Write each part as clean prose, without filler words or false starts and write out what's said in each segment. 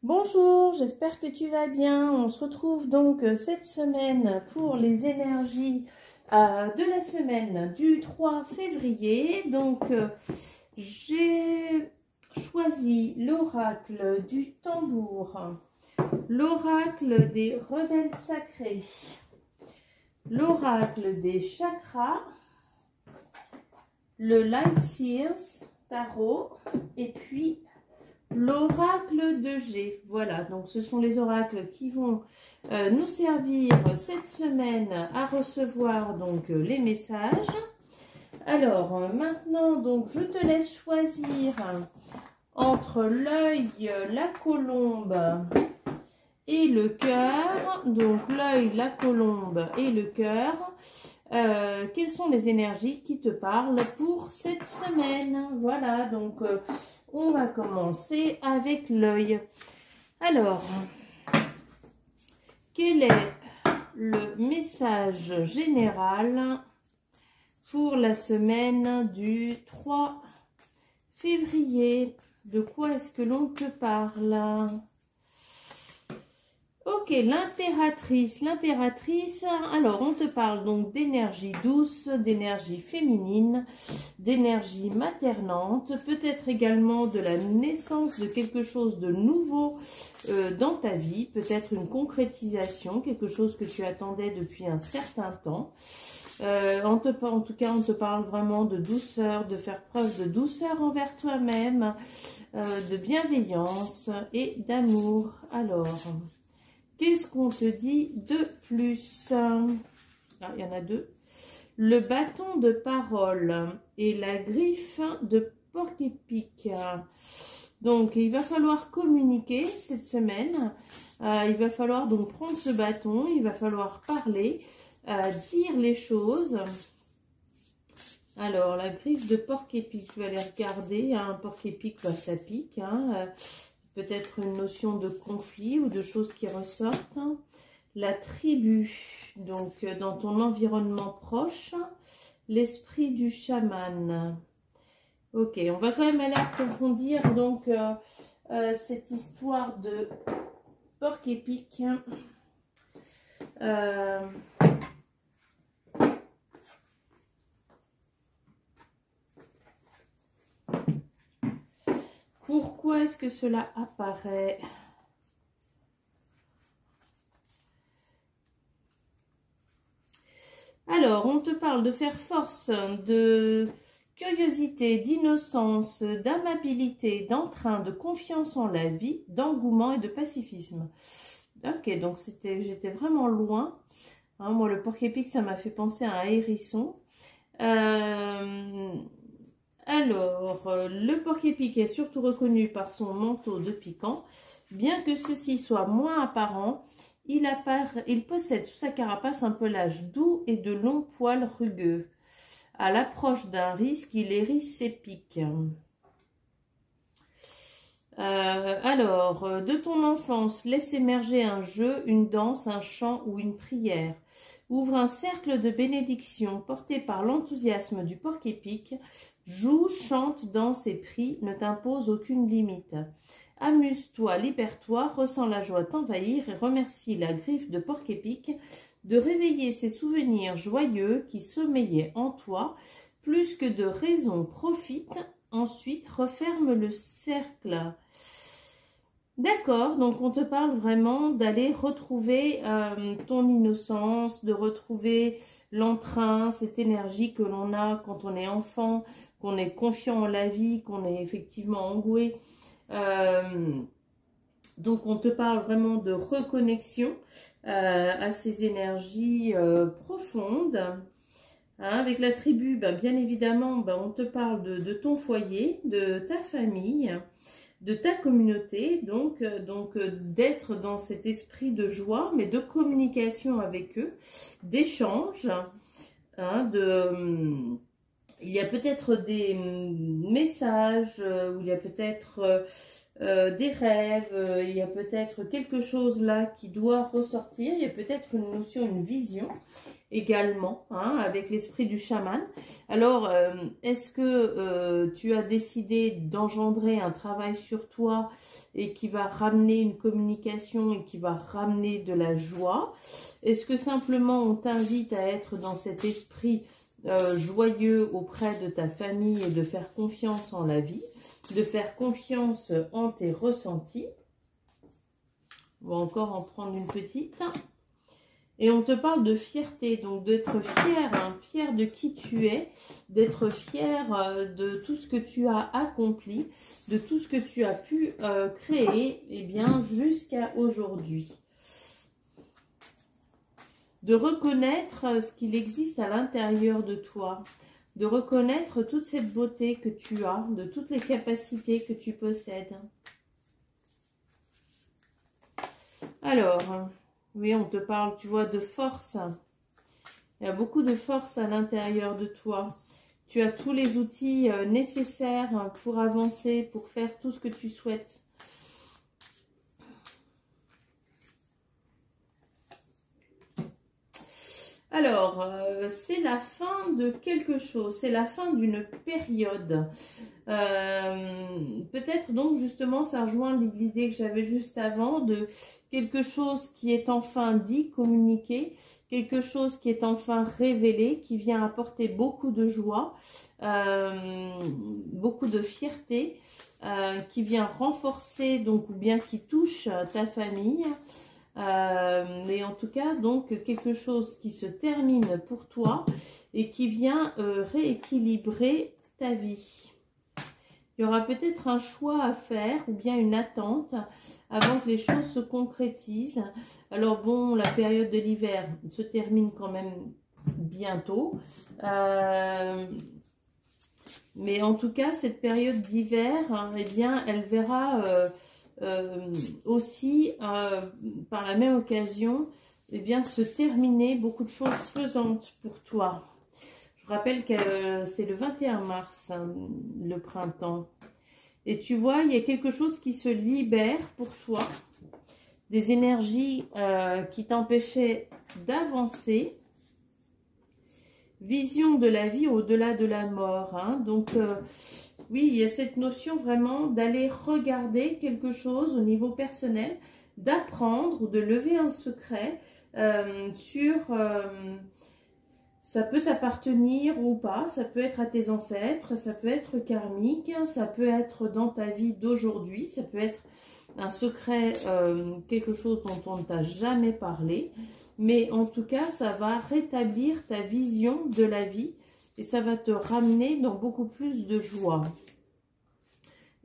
Bonjour, j'espère que tu vas bien. On se retrouve donc cette semaine pour les énergies de la semaine du 3 février. Donc, j'ai choisi l'oracle du tambour, l'oracle des rebelles sacrés, l'oracle des chakras, le Light Seers Tarot et puis l'oracle de G. Voilà, donc ce sont les oracles qui vont nous servir cette semaine à recevoir donc les messages. Alors maintenant, donc je te laisse choisir entre l'œil, la colombe et le cœur. Donc l'œil, la colombe et le cœur. Quelles sont les énergies qui te parlent pour cette semaine? Voilà, donc on va commencer avec l'œil. Alors, quel est le message général pour la semaine du 3 février? De quoi est-ce que l'on te parle? Ok, l'impératrice. L'impératrice, alors on te parle donc d'énergie douce, d'énergie féminine, d'énergie maternante, peut-être également de la naissance de quelque chose de nouveau dans ta vie, peut-être une concrétisation, quelque chose que tu attendais depuis un certain temps. En tout cas, on te parle vraiment de douceur, de faire preuve de douceur envers toi-même, de bienveillance et d'amour. Alors, qu'est-ce qu'on te dit de plus? Ah, il y en a deux. Le bâton de parole et la griffe de porc-épic. Donc, il va falloir communiquer cette semaine. Il va falloir donc prendre ce bâton. Il va falloir parler, dire les choses. Alors, la griffe de porc-épic, je vais aller regarder. Un porc-épic, ça pique. Peut-être une notion de conflit ou de choses qui ressortent. La tribu, donc dans ton environnement proche, l'esprit du chaman. Ok, on va quand même aller approfondir donc cette histoire de porc-épic. Pourquoi est-ce que cela apparaît? Alors, on te parle de faire force, de curiosité, d'innocence, d'amabilité, d'entrain, de confiance en la vie, d'engouement et de pacifisme. Ok, donc j'étais vraiment loin. Moi, le porc-épic, ça m'a fait penser à un hérisson. Alors, le porc-épic est surtout reconnu par son manteau de piquant. Bien que ceci soit moins apparent, il possède sous sa carapace un pelage doux et de longs poils rugueux. À l'approche d'un risque, il hérisse ses pics. Alors, de ton enfance, laisse émerger un jeu, une danse, un chant ou une prière. Ouvre un cercle de bénédiction porté par l'enthousiasme du porc-épic. Joue, chante, danse et prie, ne t'impose aucune limite. Amuse-toi, libère-toi, ressens la joie t'envahir et remercie la griffe de porc-épic de réveiller ces souvenirs joyeux qui sommeillaient en toi. Plus que de raison, profite. Ensuite, referme le cercle. D'accord, donc on te parle vraiment d'aller retrouver ton innocence, de retrouver l'entrain, cette énergie que l'on a quand on est enfant, qu'on est confiant en la vie, qu'on est effectivement engoué. Donc on te parle vraiment de reconnexion à ces énergies profondes. Avec la tribu, bien évidemment, on te parle de ton foyer, de ta famille, de ta communauté, donc d'être dans cet esprit de joie, mais de communication avec eux, d'échange. Il y a peut-être des messages, ou il y a peut-être des rêves, il y a peut-être quelque chose là qui doit ressortir, il y a peut-être une notion, une vision également, hein, avec l'esprit du chaman. Alors, est-ce que tu as décidé d'engendrer un travail sur toi et qui va ramener une communication et qui va ramener de la joie? Est-ce que simplement on t'invite à être dans cet esprit joyeux auprès de ta famille et de faire confiance en la vie, de faire confiance en tes ressentis? On va encore en prendre une petite. Et on te parle de fierté, donc d'être fier, hein, fier de qui tu es, d'être fier de tout ce que tu as accompli, de tout ce que tu as pu créer, eh bien, jusqu'à aujourd'hui. De reconnaître ce qu'il existe à l'intérieur de toi, de reconnaître toute cette beauté que tu as, de toutes les capacités que tu possèdes. Alors, oui, on te parle, tu vois, de force. Il y a beaucoup de force à l'intérieur de toi. Tu as tous les outils nécessaires pour avancer, pour faire tout ce que tu souhaites. Alors, c'est la fin de quelque chose, c'est la fin d'une période. Peut-être donc justement, ça rejoint l'idée que j'avais juste avant de quelque chose qui est enfin dit, communiqué, quelque chose qui est enfin révélé, qui vient apporter beaucoup de joie, beaucoup de fierté, qui vient renforcer, donc, ou bien qui touche ta famille. Mais en tout cas, donc, quelque chose qui se termine pour toi et qui vient rééquilibrer ta vie. Il y aura peut-être un choix à faire ou bien une attente avant que les choses se concrétisent. Alors bon, la période de l'hiver se termine quand même bientôt. Mais en tout cas, cette période d'hiver, hein, eh bien, elle verra aussi, par la même occasion, eh bien, se terminer beaucoup de choses pesantes pour toi. Je rappelle que c'est le 21 mars, hein, le printemps. Et tu vois, il y a quelque chose qui se libère pour toi. Des énergies qui t'empêchaient d'avancer. Vision de la vie au-delà de la mort. Hein. Donc, oui, il y a cette notion vraiment d'aller regarder quelque chose au niveau personnel, d'apprendre ou de lever un secret sur... ça peut t'appartenir ou pas, ça peut être à tes ancêtres, ça peut être karmique, ça peut être dans ta vie d'aujourd'hui, ça peut être un secret, quelque chose dont on ne t'a jamais parlé. Mais en tout cas, ça va rétablir ta vision de la vie et ça va te ramener dans beaucoup plus de joie.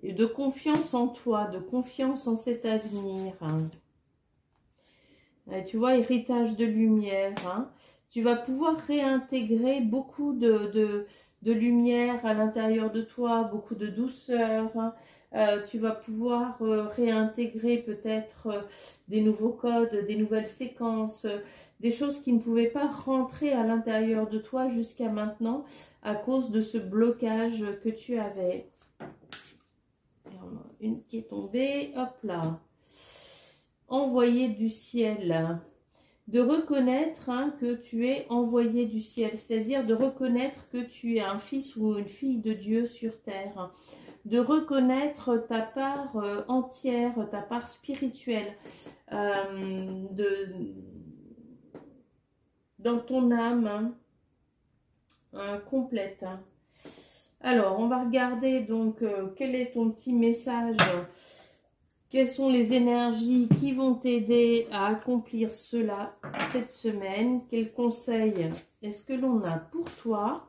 Et de confiance en toi, de confiance en cet avenir. Hein. Et tu vois, héritage de lumière, hein. Tu vas pouvoir réintégrer beaucoup de lumière à l'intérieur de toi, beaucoup de douceur. Tu vas pouvoir réintégrer peut-être des nouveaux codes, des nouvelles séquences, des choses qui ne pouvaient pas rentrer à l'intérieur de toi jusqu'à maintenant à cause de ce blocage que tu avais. Et on a une qui est tombée, hop là. Envoyé du ciel. De reconnaître hein, que tu es envoyé du ciel, c'est-à-dire de reconnaître que tu es un fils ou une fille de Dieu sur terre, de reconnaître ta part entière, ta part spirituelle, dans ton âme complète. Alors, on va regarder donc quel est ton petit message. Quelles sont les énergies qui vont t'aider à accomplir cela cette semaine? Quels conseils est-ce que l'on a pour toi?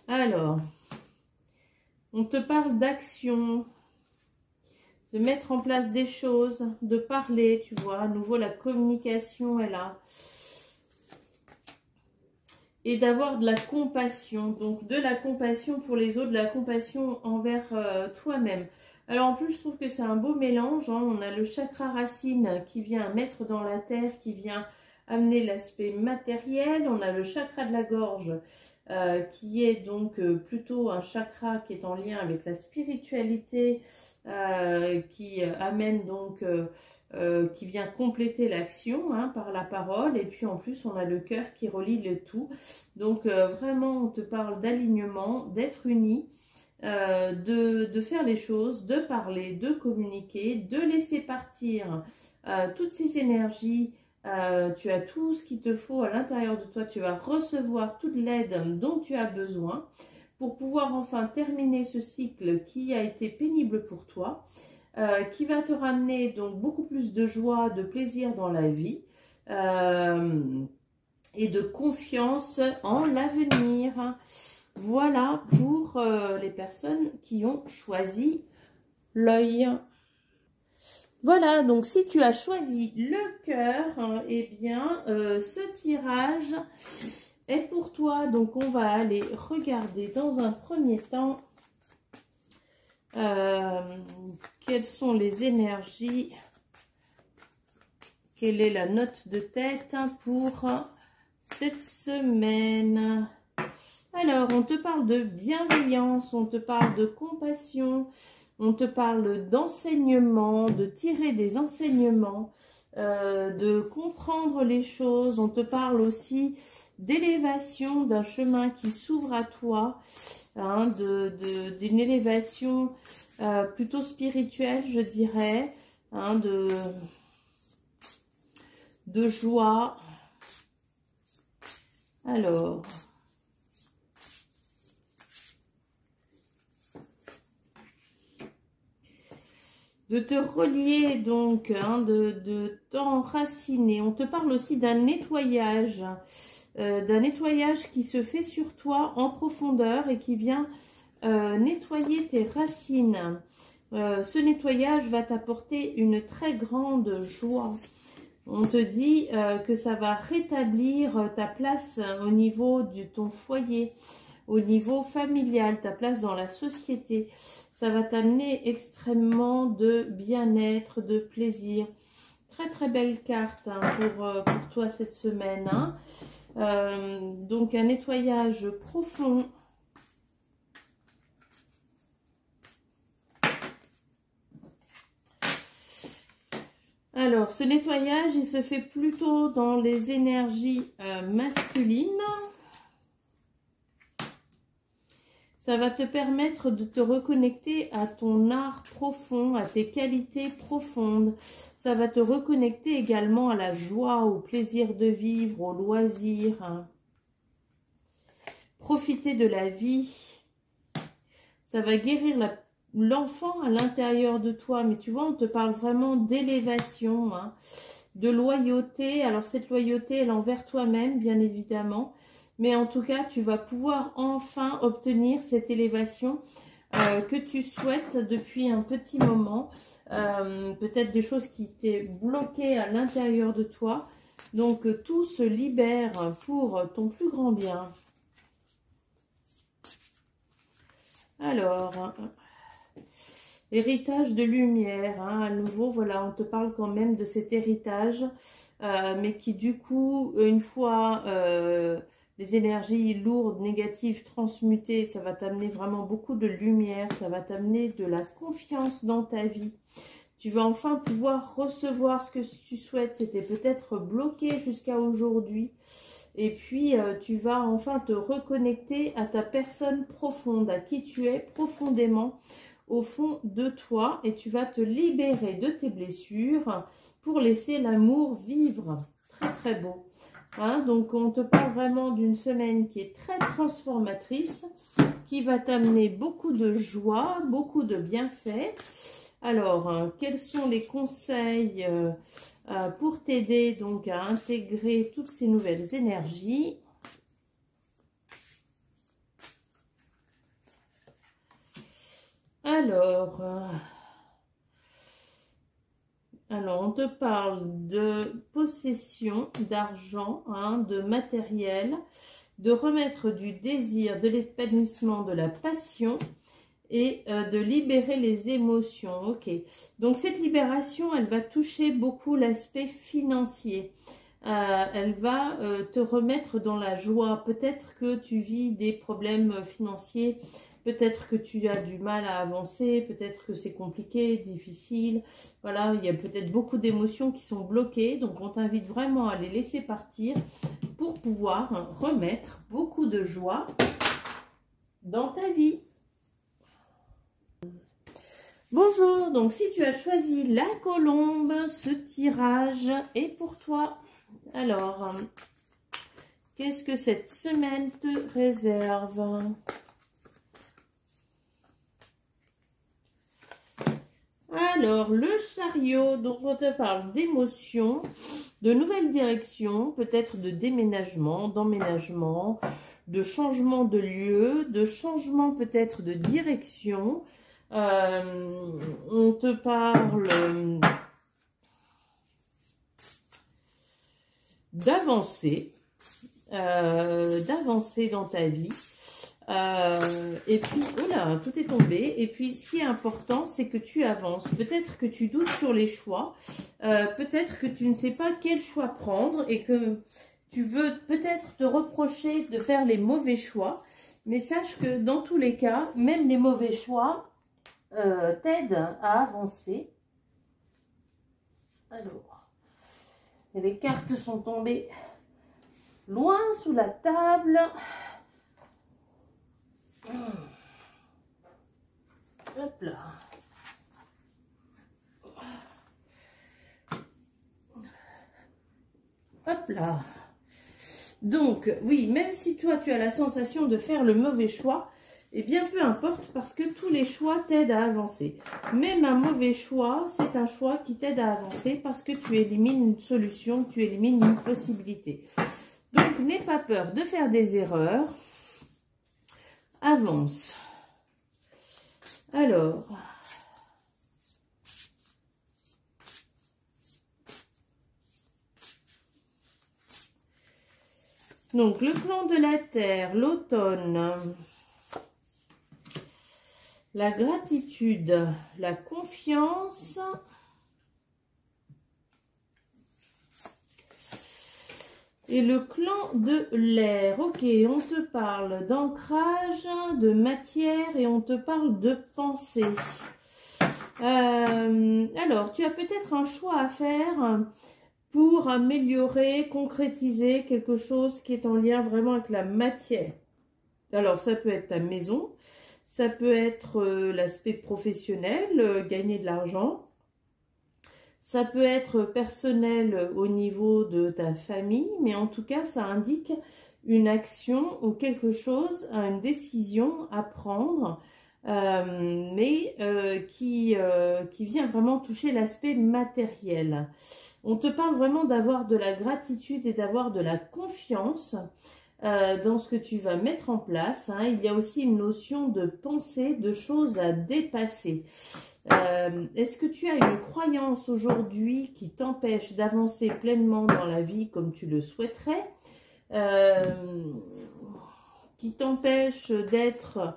Alors, on te parle d'action, de mettre en place des choses, de parler, tu vois. À nouveau, la communication est là. Et d'avoir de la compassion, donc de la compassion pour les autres, de la compassion envers toi-même. Alors en plus, je trouve que c'est un beau mélange, hein. On a le chakra racine qui vient mettre dans la terre, qui vient amener l'aspect matériel. On a le chakra de la gorge qui est donc plutôt un chakra qui est en lien avec la spiritualité, qui amène donc, qui vient compléter l'action hein, par la parole. Et puis en plus, on a le cœur qui relie le tout. Donc vraiment, on te parle d'alignement, d'être unis. De faire les choses, de parler, de communiquer, de laisser partir toutes ces énergies. Tu as tout ce qu'il te faut à l'intérieur de toi, tu vas recevoir toute l'aide dont tu as besoin pour pouvoir enfin terminer ce cycle qui a été pénible pour toi, qui va te ramener donc beaucoup plus de joie, de plaisir dans la vie et de confiance en l'avenir. Voilà pour les personnes qui ont choisi l'œil. Voilà, donc si tu as choisi le cœur, eh bien, ce tirage est pour toi. Donc, on va aller regarder dans un premier temps quelles sont les énergies, quelle est la note de tête pour cette semaine. Alors, on te parle de bienveillance, on te parle de compassion, on te parle d'enseignement, de tirer des enseignements, de comprendre les choses. On te parle aussi d'élévation, d'un chemin qui s'ouvre à toi, hein, d'une élévation plutôt spirituelle, je dirais, hein, de joie. Alors... de te relier donc, hein, de t'enraciner. On te parle aussi d'un nettoyage qui se fait sur toi en profondeur et qui vient nettoyer tes racines. Ce nettoyage va t'apporter une très grande joie. On te dit que ça va rétablir ta place au niveau de ton foyer, au niveau familial, ta place dans la société. Ça va t'amener extrêmement de bien-être, de plaisir. Très très belle carte hein, pour toi cette semaine. Hein. Donc un nettoyage profond. Alors ce nettoyage, il se fait plutôt dans les énergies masculines. Ça va te permettre de te reconnecter à ton art profond, à tes qualités profondes. Ça va te reconnecter également à la joie, au plaisir de vivre, au loisir. Profiter de la vie. Ça va guérir l'enfant à l'intérieur de toi. Mais tu vois, on te parle vraiment d'élévation, hein, de loyauté. Alors cette loyauté, elle est envers toi-même, bien évidemment. Mais en tout cas, tu vas pouvoir enfin obtenir cette élévation que tu souhaites depuis un petit moment. Peut-être des choses qui t'étaient bloquées à l'intérieur de toi. Donc, tout se libère pour ton plus grand bien. Alors, héritage de lumière. Hein, à nouveau, voilà, on te parle quand même de cet héritage. Mais qui du coup, une fois... les énergies lourdes, négatives, transmutées, ça va t'amener vraiment beaucoup de lumière, ça va t'amener de la confiance dans ta vie. Tu vas enfin pouvoir recevoir ce que tu souhaites. C'était peut-être bloqué jusqu'à aujourd'hui. Et puis, tu vas enfin te reconnecter à ta personne profonde, à qui tu es profondément au fond de toi. Et tu vas te libérer de tes blessures pour laisser l'amour vivre. Très, très beau. Hein, donc, on te parle vraiment d'une semaine qui est très transformatrice, qui va t'amener beaucoup de joie, beaucoup de bienfaits. Alors, quels sont les conseils pour t'aider donc à intégrer toutes ces nouvelles énergies? Alors, on te parle de possession, d'argent, hein, de matériel, de remettre du désir, de l'épanouissement, de la passion et de libérer les émotions. Ok, donc cette libération, elle va toucher beaucoup l'aspect financier. elle va te remettre dans la joie. Peut-être que tu vis des problèmes financiers, peut-être que tu as du mal à avancer, peut-être que c'est compliqué, difficile. Voilà, il y a peut-être beaucoup d'émotions qui sont bloquées. Donc, on t'invite vraiment à les laisser partir pour pouvoir remettre beaucoup de joie dans ta vie. Bonjour, donc si tu as choisi la colombe, ce tirage est pour toi. Alors, qu'est-ce que cette semaine te réserve? Alors, le chariot, donc on te parle d'émotions, de nouvelles directions, peut-être de déménagement, d'emménagement, de changement de lieu, de changement peut-être de direction. On te parle d'avancer dans ta vie. Et puis, oh là, tout est tombé. Et puis, ce qui est important, c'est que tu avances. Peut-être que tu doutes sur les choix. Peut-être que tu ne sais pas quel choix prendre et que tu veux peut-être te reprocher de faire les mauvais choix. Mais sache que dans tous les cas, même les mauvais choix t'aident à avancer. Alors, et les cartes sont tombées loin sous la table. Hop là. Hop là. Donc, oui, même si toi, tu as la sensation de faire le mauvais choix, eh bien, peu importe, parce que tous les choix t'aident à avancer. Même un mauvais choix, c'est un choix qui t'aide à avancer parce que tu élimines une solution, tu élimines une possibilité. Donc, n'aie pas peur de faire des erreurs. Avance. Alors, donc le clan de la terre, l'automne, la gratitude, la confiance, et le clan de l'air. Ok, on te parle d'ancrage, de matière et on te parle de pensée. Alors, tu as peut-être un choix à faire pour améliorer, concrétiser quelque chose qui est en lien vraiment avec la matière. Alors, ça peut être ta maison, ça peut être l'aspect professionnel, gagner de l'argent. Ça peut être personnel au niveau de ta famille, mais en tout cas, ça indique une action ou quelque chose, une décision à prendre, mais qui vient vraiment toucher l'aspect matériel. On te parle vraiment d'avoir de la gratitude et d'avoir de la confiance dans ce que tu vas mettre en place. Hein. Il y a aussi une notion de pensée, de choses à dépasser. Est-ce que tu as une croyance aujourd'hui qui t'empêche d'avancer pleinement dans la vie comme tu le souhaiterais, qui t'empêche d'être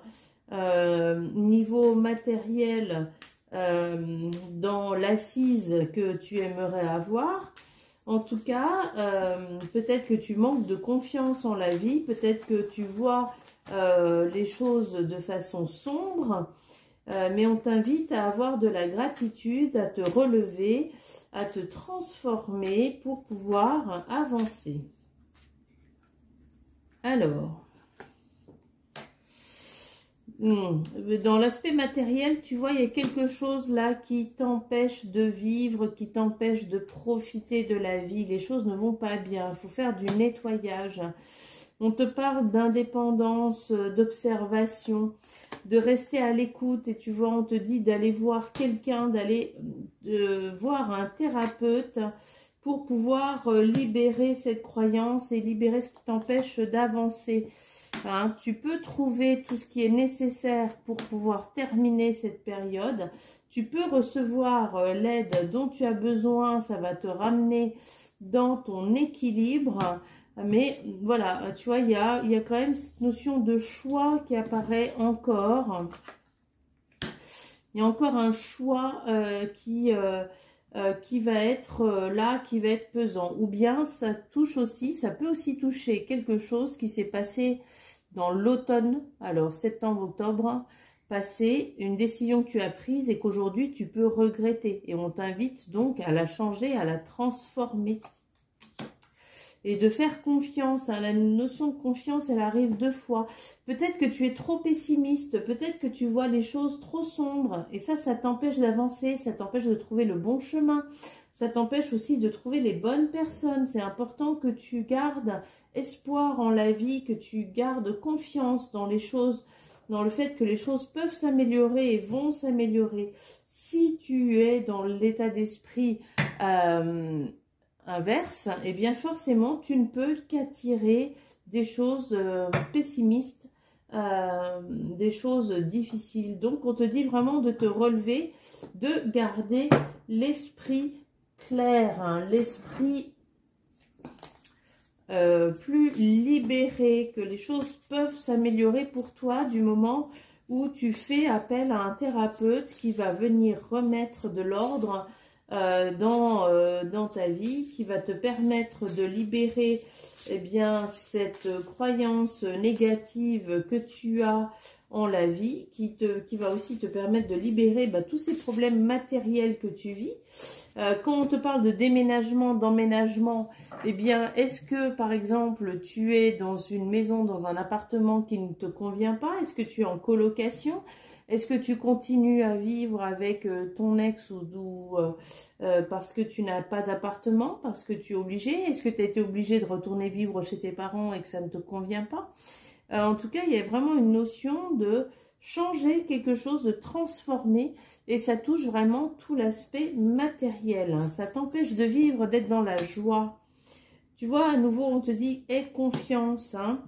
niveau matériel dans l'assise que tu aimerais avoir? En tout cas, peut-être que tu manques de confiance en la vie, peut-être que tu vois les choses de façon sombre, mais on t'invite à avoir de la gratitude, à te relever, à te transformer pour pouvoir avancer. Alors, dans l'aspect matériel, tu vois, il y a quelque chose là qui t'empêche de vivre, qui t'empêche de profiter de la vie. Les choses ne vont pas bien, il faut faire du nettoyage. On te parle d'indépendance, d'observation, de rester à l'écoute. Et tu vois, on te dit d'aller voir quelqu'un, d'aller voir un thérapeute pour pouvoir libérer cette croyance et libérer ce qui t'empêche d'avancer. Hein, tu peux trouver tout ce qui est nécessaire pour pouvoir terminer cette période. Tu peux recevoir l'aide dont tu as besoin. Ça va te ramener dans ton équilibre. Mais voilà, tu vois, il y a quand même cette notion de choix qui apparaît encore. Il y a encore un choix qui qui va être là, qui va être pesant. Ou bien ça touche aussi, ça peut aussi toucher quelque chose qui s'est passé dans l'automne, alors septembre, octobre, passé, une décision que tu as prise et qu'aujourd'hui tu peux regretter. Et on t'invite donc à la changer, à la transformer. Et de faire confiance, hein. La notion de confiance, elle arrive 2 fois. Peut-être que tu es trop pessimiste, peut-être que tu vois les choses trop sombres. Et ça t'empêche d'avancer, ça t'empêche de trouver le bon chemin. Ça t'empêche aussi de trouver les bonnes personnes. C'est important que tu gardes espoir en la vie, que tu gardes confiance dans les choses, dans le fait que les choses peuvent s'améliorer et vont s'améliorer. Si tu es dans l'état d'esprit inverse, eh bien forcément tu ne peux qu'attirer des choses pessimistes, des choses difficiles. Donc on te dit vraiment de te relever, de garder l'esprit clair, hein, l'esprit plus libéré, que les choses peuvent s'améliorer pour toi du moment où tu fais appel à un thérapeute qui va venir remettre de l'ordre dans ta vie, qui va te permettre de libérer eh bien, cette croyance négative que tu as en la vie, qui va aussi te permettre de libérer tous ces problèmes matériels que tu vis. Quand on te parle de déménagement, d'emménagement, eh bien, est-ce que, par exemple, tu es dans une maison, dans un appartement qui ne te convient pas? Est-ce que tu es en colocation? Est-ce que tu continues à vivre avec ton ex ou parce que tu n'as pas d'appartement, parce que tu es obligé? Est-ce que tu as été obligé de retourner vivre chez tes parents et que ça ne te convient pas? En tout cas, il y a vraiment une notion de changer quelque chose, de transformer, et ça touche vraiment tout l'aspect matériel, hein. Ça t'empêche de vivre, d'être dans la joie. Tu vois, à nouveau, on te dit, aie confiance, hein.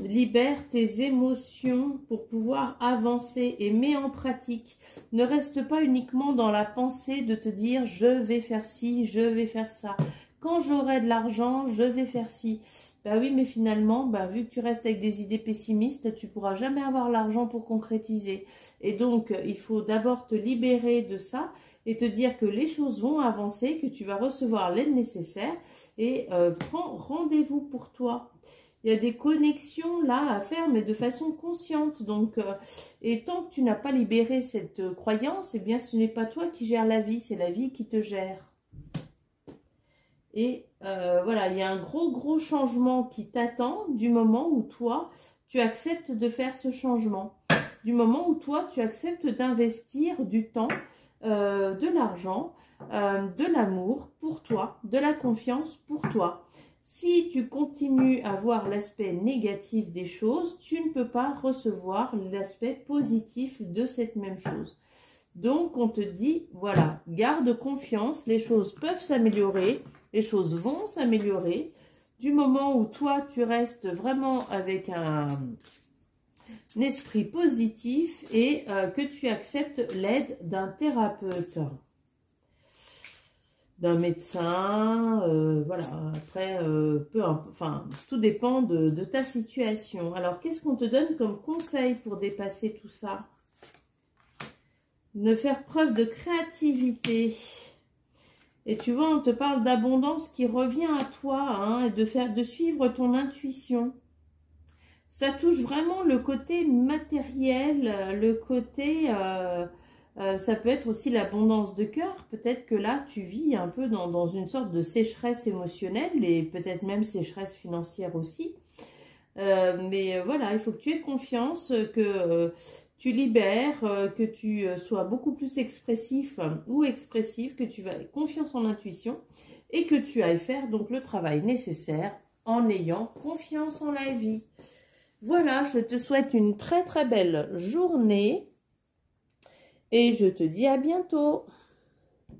Libère tes émotions pour pouvoir avancer et mets en pratique. Ne reste pas uniquement dans la pensée de te dire, je vais faire ci, je vais faire ça. Quand j'aurai de l'argent, je vais faire ci. Ben oui, mais finalement, vu que tu restes avec des idées pessimistes, tu ne pourras jamais avoir l'argent pour concrétiser. Et donc, il faut d'abord te libérer de ça et te dire que les choses vont avancer, que tu vas recevoir l'aide nécessaire et prends rendez-vous pour toi. Il y a des connexions là à faire, mais de façon consciente. Donc, et tant que tu n'as pas libéré cette croyance, eh bien, ce n'est pas toi qui gères la vie, c'est la vie qui te gère. Et voilà, il y a un gros changement qui t'attend du moment où toi, tu acceptes de faire ce changement. Du moment où toi, tu acceptes d'investir du temps, de l'argent, de l'amour pour toi, de la confiance pour toi. Si tu continues à voir l'aspect négatif des choses, tu ne peux pas recevoir l'aspect positif de cette même chose. Donc, on te dit, voilà, garde confiance, les choses peuvent s'améliorer, les choses vont s'améliorer. Du moment où toi, tu restes vraiment avec un esprit positif et que tu acceptes l'aide d'un thérapeute, d'un médecin, voilà. Après, tout dépend de ta situation. Alors, qu'est-ce qu'on te donne comme conseil pour dépasser tout ça? De faire preuve de créativité. Et tu vois, on te parle d'abondance qui revient à toi, hein, et de suivre ton intuition. Ça touche vraiment le côté matériel, le côté... ça peut être aussi l'abondance de cœur. Peut-être que là, tu vis un peu dans une sorte de sécheresse émotionnelle et peut-être même sécheresse financière aussi. Mais voilà, il faut que tu aies confiance, que tu libères, que tu sois beaucoup plus expressif ou expressive, que tu aies confiance en l'intuition et que tu ailles faire donc le travail nécessaire en ayant confiance en la vie. Voilà, je te souhaite une très belle journée. Et je te dis à bientôt.